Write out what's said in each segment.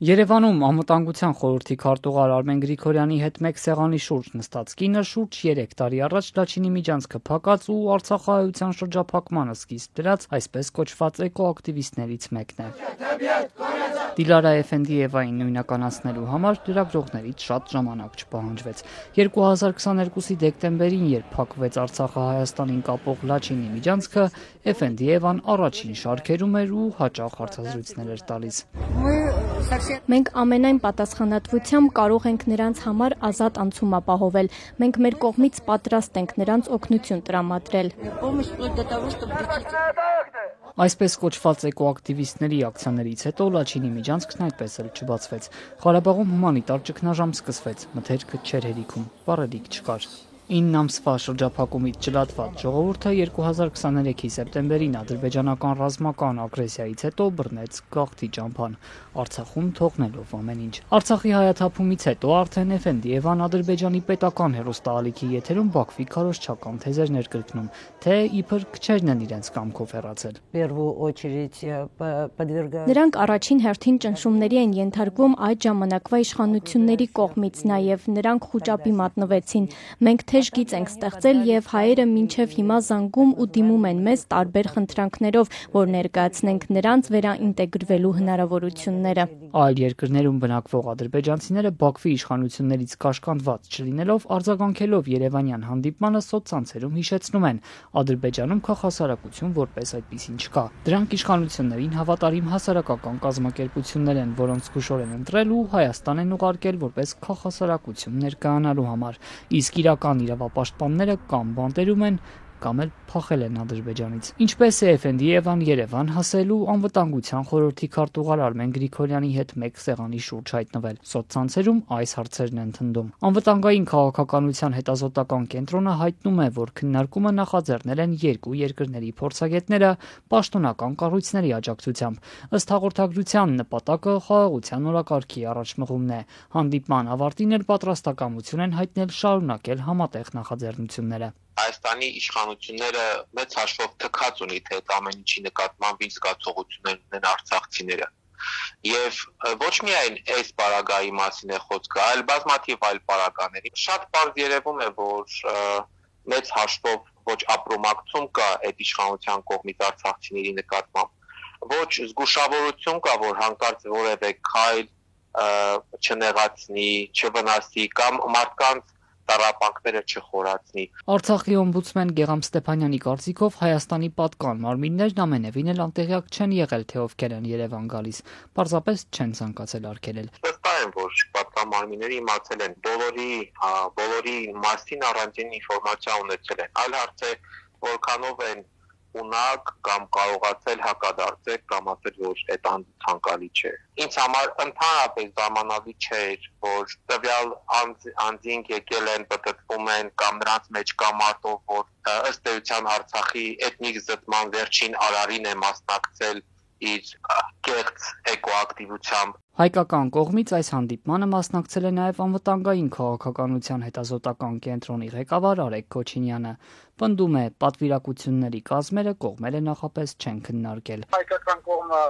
Երևանում անվտանգության խորհրդի քարտուղար Արմեն Գրիգորյանի հետ մեկ սեղանի շուրջ նստած կինը շուրջ 3 տարի առաջ Լաչինի միջանցքը փակած ու արցախահայության շրջափակմանը սկիզբ դրած այսպես կոչված էկոակտիվիստներից մեկն է։ Դիլարա Էֆենդիևային նույնականացնելու համար լրագրողներից շատ ժամանակ չպահանջվեց։ 2022-ի դեկտեմբերին, երբ փակվեց Արցախը-Հայաստանին կապող Լաչինի միջանցքը, Էֆենդիևան առաջին շարքերում էր ու հաճախ հարցազրույցներ էր տալիս։ Մենք ամենայն պատասխանատվությամբ կարող ենք նրանց համար ազատ անցում ապահովել։ Մենք մեր կողմից պատրաստ ենք նրանց օգնություն տրամադրել։ Այսպես կոչված էկոակտիվիստների ակցիաներից հետո Լաչինի միջանցքն այդպես էլ չբացվեց։ Ղարաբաղում հումանիտար ճգնաժամ սկսվեց, մթերքը չէր հերիքում, վառելիք չկար։ 9 ամսվա շրջափակումից ճլատված ժողովուրդը 2023-ի սեպտեմբերին ադրբեջանական ռազմական ագրեսիայից հետո բռնեց գաղթի ճամփան, Արցախում թողնելով ամեն ինչ։ Արցախի հայաթափումից հետո արդեն Էֆենդիևան Ադրբեջանի պետական հեռուստաալիքի եթերում Բաքվի քարոզչական թեզեր ներկրկնում, թե իբր քչերն են իրենց կամքով հեռացել։ Նրանք առաջին հերթին ճնշումների են ենթարկվում այդ ժամանակվա իշխանությունների կողմից, նաև նրանք խուճապի մատնվեցին։ Մենք թեժ գիծ ենք ստեղծել եւ հայերը մինչեւ հիմա զանգում ու դիմում են մեզ տարբեր խնդրանքներով, որ ներկայացնենք նրանց վերաինտեգրվելու հնարավորությունները։ Այլ երկրներում բնակվող ադրբեջանցիները Բաքվի իշխանություններից կաշկանդված չլինելով արձագանքելով Երևանյան հանդիպմանը սոցցանցերում հիշեցնում են, Ադրբեջանում քաղաքասարակություն որպես այդպիսին չկա։ Դրանք իշխանություններին հավատարիմ հասարակական կազմակերպություններ են, որոնց զգուշորեն ընտրել ու Հայաստան են ուղարկել որպես քաղաքասարակություն ներկայանալու համար, իսկ իրական իրավապաշտպանները կամ բանտերում են, կամ էլ փախել են Ադրբեջանից։ Ինչպես է Էֆենդիևան Երևան հասել ու անվտանգության խորհրդի քարտուղար Արմեն Գրիգորյանի հետ մեկ սեղանի շուրջ հայտնվել։ Սոցցանցերում այս հարցերն են թնդում։ Անվտանգային քաղաքականության հետազոտական կենտրոնը հայտնում է, որ քննարկումը նախաձեռնել են երկու երկրների փորձագետները պաշտոնական կառույցների աջակցությամբ։ Ըստ հաղորդագրության նպատակը խաղաղության օրակարգի առաջմղումն է։ Հանդիպման ավարտին էլ պատրաստակամություն են հայտնել շարունակել համատեղ նախաձեռնությունները։ Հայաստանի իշխանությունները մեծ հաշվով թքած ունի, թե այդ ամեն ինչի նկատմամբ ինչ զգացողություններ ունեն արցախցիները։ Եվ ոչ միայն այս պարագայի մասին է խոսքը, այլ բազմաթիվ այլ պարագաների։ Շատ պարզ երևում է, որ մեծ հաշվով ոչ ապրոմակցում կա այդ իշխանության կողմից արցախցիների նկատմամբ, ոչ զգուշավորություն կա, որ հանկարծ որևէ քայլ չնեղացնի, չվնասի կամ մարդկանց տառապանքները չխորացնի։ Արցախի օմբուդսմեն Գեղամ Ստեփանյանի կարծիքով Հայաստանի պատկան մարմիններն ամենևին էլ անտեղյակ չեն եղել, թե ովքեր են Երևան գալիս, պարզապես չեն ցանկացել արգելել։ Վստահ եմ, որ պատկան մարմինները իմացել են բոլորի մասին առանձին ինֆորմացիա ունեցել են։ Այլ հարց է, որքանով են ունակ կամ կարողացել հակադարձել կամ ասել, որ այդ ցանկալի չէ։ Ինձ համար ընդհանրապես զարմանալի չէր, որ տվյալ անձինք եկել են, պատտվում են կամ նրանց մեջ կա մարդով, որ ըստ էության Արցախի էթնիկ զտման վերջին արարին է մասնակցել իր կեղծ էկոակտիվությամբ։ Հայկական կողմից այս հանդիպմանը մասնակցել է նաև անվտանգային քաղաքականության հետազոտական կենտրոնի ղեկավար Արեգ Քոչինյանը։ Պնդում է, պատվիրակությունների կազմերը կողմերը նախապես չեն քննարկել։ Հայկական կողմը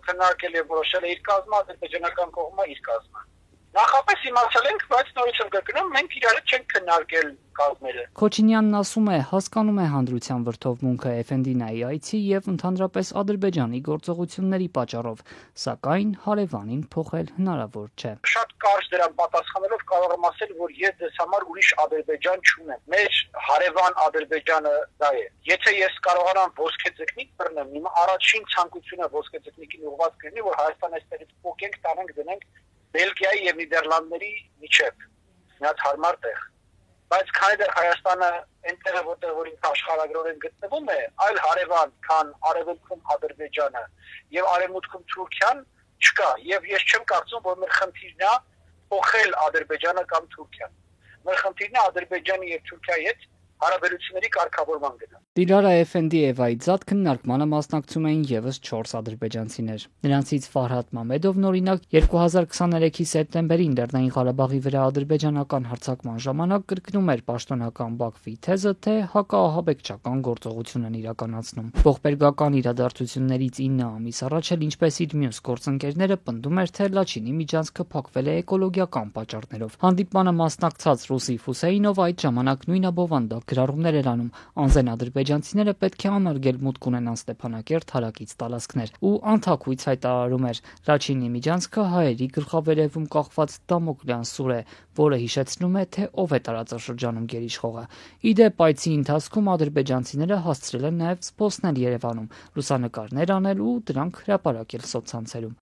քննարկել է որոշել է իր կազմը, ադրբեջանական կողմը իր կազմը։ Նախապես իմացել ենք, բայց նորից եմ կրկնում, մենք իրար չենք քննարկել կազմերը։ Քոչինյանն ասում է, հասկանում է հանրության վրդովմունքը Էֆենդինայի այցի եւ ընդհանրապես Ադրբեջանի գործողությունների պատճառով, սակայն հարևանին փոխել հնարավոր չէ։ Շատ կարճ դրան պատասխանելով կարող եմ ասել, որ ես դες համար ուրիշ Ադրբեջան չունեմ։ Մեր հարևան Ադրբեջանը դա է։ Եթե ես կարողանամ ոսկե ձկնիկ բռնեմ, իմ առաջին ցանկությունը ոսկե ձկնիկին ուղղված կլինի, որ Հայաստան այստեղից փոխենք, տանենք, դնենք Բելգիայի եւ Նիդերլանդների միջև մի հատ հարմար տեղ, բայց քանի դեռ Հայաստանը այնտեղ է, որտեղ որ ինքը աշխարհագրորեն գտնվում է, այլ հարևան, քան արևելքում Ադրբեջանը եւ արևմուտքում Թուրքիան չկա, եւ ես չեմ կարծում, որ մեր խնդիրն է փոխել Ադրբեջանը կամ Թուրքիան։ Մեր խնդիրն է Ադրբեջանի եւ Թուրքիայի հետ հարաբերությունների կարգավորման գնալ։ Դիլարա Էֆենդիևայի ցած քննարկմանը մասնակցում էին եւս 4 ադրբեջանցիներ։ Նրանցից Ֆարհադ Մամեդովն օրինակ 2023-ի սեպտեմբերին Լեռնային Ղարաբաղի վրա ադրբեջանական հարձակման ժամանակ կրկնում էր պաշտոնական Բաքվի թեզը, թե հակաահաբեկչական գործողություն են իրականացնում։ Ողբերգական իրադարձություններից 9 ամիս առաջ էլ ինչպես իր մյուս գործընկերները պնդում էր, թե Լաչինի միջանցքը փակվել է էկոլոգիական պատճառներով։ Հանդիպմանը մասնակցած Ռուսիֆ Հուսեյնով այդ ժամանակ նույն բովանդակ գրառումներ էր անում։ Անզեն ադրբեջանցիները պետք է անարգել մուտք ունենան Ստեփանակերտ հարակից տարածքներ ու անթակույց հայտարարում էր Լաչինի միջանցքը հայերի գլխավերևում կախված դամոկլյան սուր է, որը հիշեցնում է, թե ով է տարածաշրջանում գերիշխողը։ Իդեպ այցի ընթացքում ադրբեջանցիները հասցրել են նաև զբոսնել Երևանում, լուսանկարներ անել ու դրանք հրապարակել սոցցանցերում։